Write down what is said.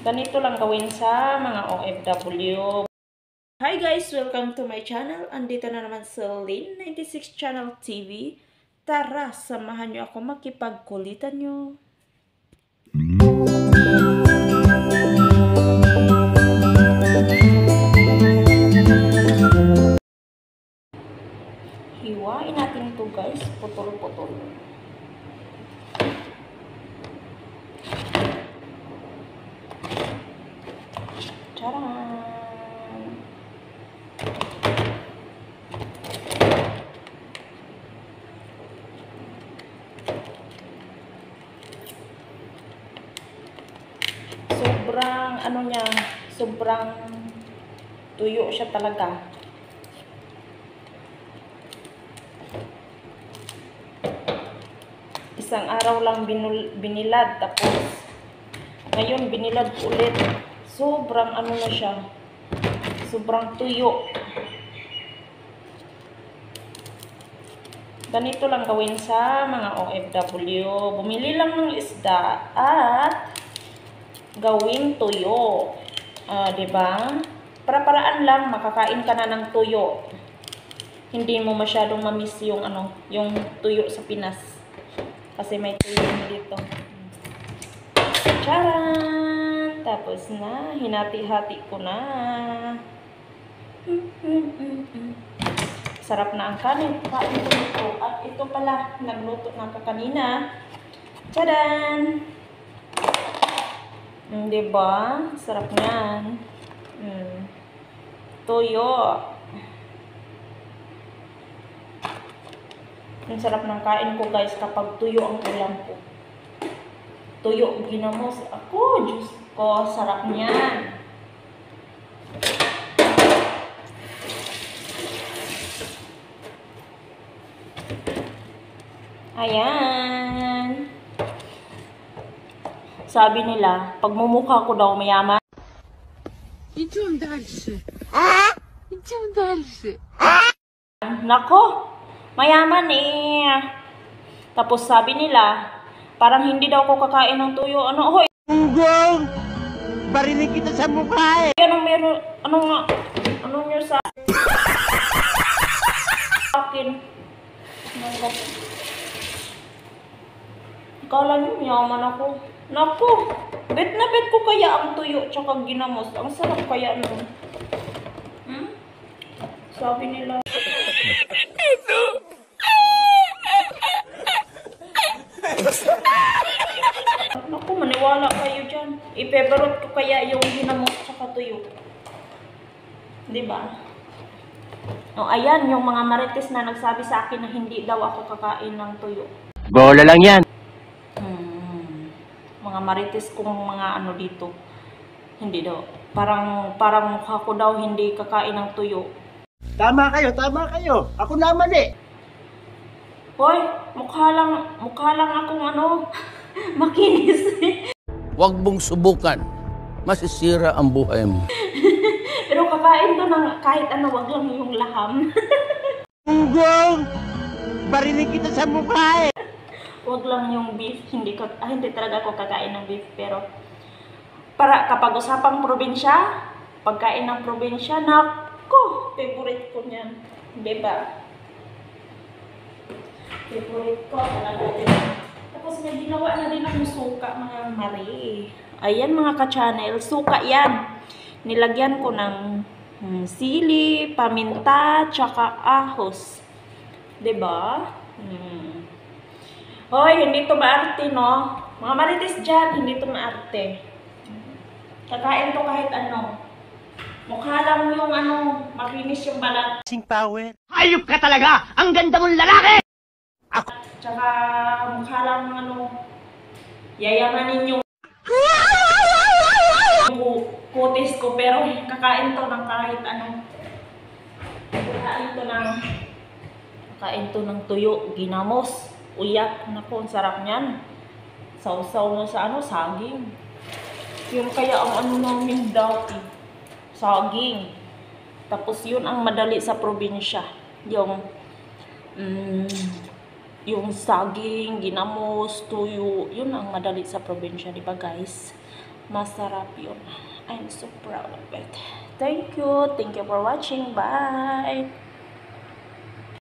Ganito lang gawin sa mga OFW. Hi guys! Welcome to my channel. Andito na naman sa Lynn96 Channel TV. Tara, samahan nyo ako makipagkulitan nyo. Hiwain natin ito guys. Putol-putol. Tcharam! Sobrang ano niya, sobrang tuyo siya talaga. Isang araw lang binilad, tapos ngayon binilad ulit. Sobrang ano na siya, sobrang tuyo. Ganito lang gawin sa mga OFW. Bumili lang ng isda at gawing tuyo. Diba? Para-paraan lang, makakain ka na ng tuyo. Hindi mo masyadong mamiss yung yung tuyo sa Pinas. Kasi may tuyo dito. Charan! Tapos na, hinati-hati ko na. Sarap na ang kanin. Kain ko nito. At ito pala, nagluto na ako kanina. Charan! Diba? Sarap yan. Tuyo. Ang sarap ng kain ko guys kapag tuyo ang ulam ko. Tuyo, ginamos. Ako, Diyos ko, sarap niyan. Ayan. Sabi nila, pag mumukha ko daw mayaman. Идем дальше. Идем дальше. Nako, mayaman eh. Tapos sabi nila, parang hindi daw ko kakain ng tuyo. Ano, hoy. Ugong! Barinig kita sa mukha eh. Anong meron, ano nyo sa akin? Akala nyo, mayaman ako. Naku, bet na bet ko kaya ang tuyo tsaka ginamos. Ang sarap kaya nun. Sabi nila. Naku, maniwala kayo dyan. I-favorite ko kaya yung ginamos tsaka tuyo. Diba? O, ayan, yung mga marites na nagsabi sa akin na hindi daw ako kakain ng tuyo. Bola lang yan. Mga marites kong mga ano dito. Hindi daw. Parang mukha ko daw hindi kakain ng tuyo. Tama kayo. Ako naman eh. Hoy, mukha lang akong makinis. Huwag mong subukan. Masisira ang buhay mo. Pero kakain to ng kahit wag lang yung laham. Ugong! Barinig kita sa mukha eh. Wag lang yung beef, hindi talaga ako kakain ng beef, pero para kapag usapang probinsya, pagkain ng probinsya, nako, favorite ko niyan. Diba? Favorite ko talaga din. Tapos may ginawa na din akong suka, mga mari. Ayan mga ka-channel, suka yan. Nilagyan ko ng sili, paminta, tsaka ahos. Diba? Hoy, hindi to maarte, no? Mga marites dyan, hindi to maarte. Kakain to kahit ano. Mukha lang yung makinis yung balat. Sing power. Hayop ka talaga! Ang ganda mong lalaki! Tsaka mukha lang yayamanin yung kutis ko, pero kakain to ng kahit ano. Kakain to ng tuyo, ginamos, uyak. Naku, ang sarap niyan. Sausaw na sa saging. Yun kaya ang namin dati. Saging. Tapos yun ang madali sa probinsya. Yung saging, ginamos, tuyo, yun ang madali sa probinsya, di ba guys? masarap yun. I'm so proud of it. Thank you for watching. Bye!